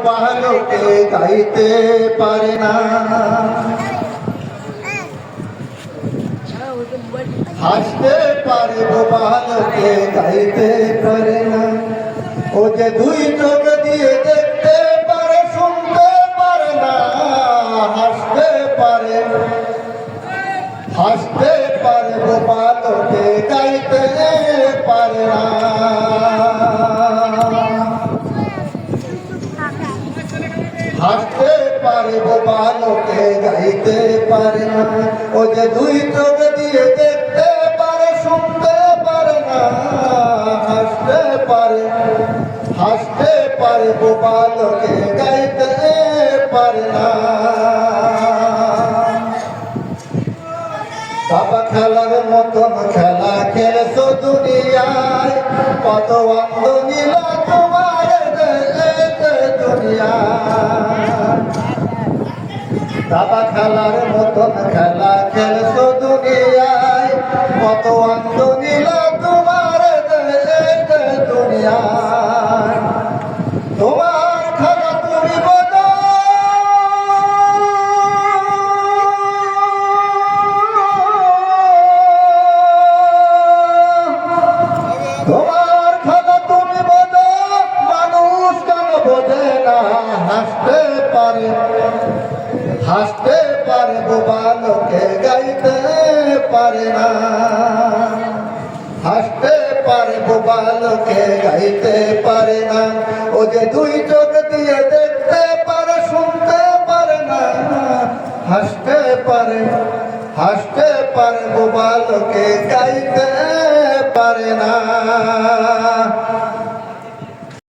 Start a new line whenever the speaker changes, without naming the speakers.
বোবা লোকে গাইতে পারে না। হাসতে পারে বোবা লোকে গাইতে পারে না। ও যে দুই চোখ দিয়ে দেখতে পারে শুনতে পারে না। হাসতে পারে বোবা লোকে গাইতে পারে না। হাসতে পারে বোবা লোকে গাইতে পারে না। ও যে দুই চোখ দিয়ে দেখতে পারে শুনতে পারে না। হাসতে পারে বোবা লোকে গাইতে পারে না। বাবা খেলার মতন খেলা খেলেছো দুনিয়ায়, কত অন্ধ নীলা তোমার দুনিয়ায়। বাবা খেলার মতন খেলা খেলেছো দুনিয়ায়, কত অন্ধ নীলা তোমার দুনিয়ায়। তোমার খেলা তুমি বোঝো, তোমার খেলা তুমি বোঝো, মানুষ কেন বোঝে না। হাসতে পারে বোবা লোকে গাইতে পারে না। হাসতে পারে বোবা লোকে গাইতে পারে না। ও যে দুই চোখ দিয়ে দেখতে পারে শুনতে পারে না। হাসতে পারে বোবা লোকে গাইতে পারে না।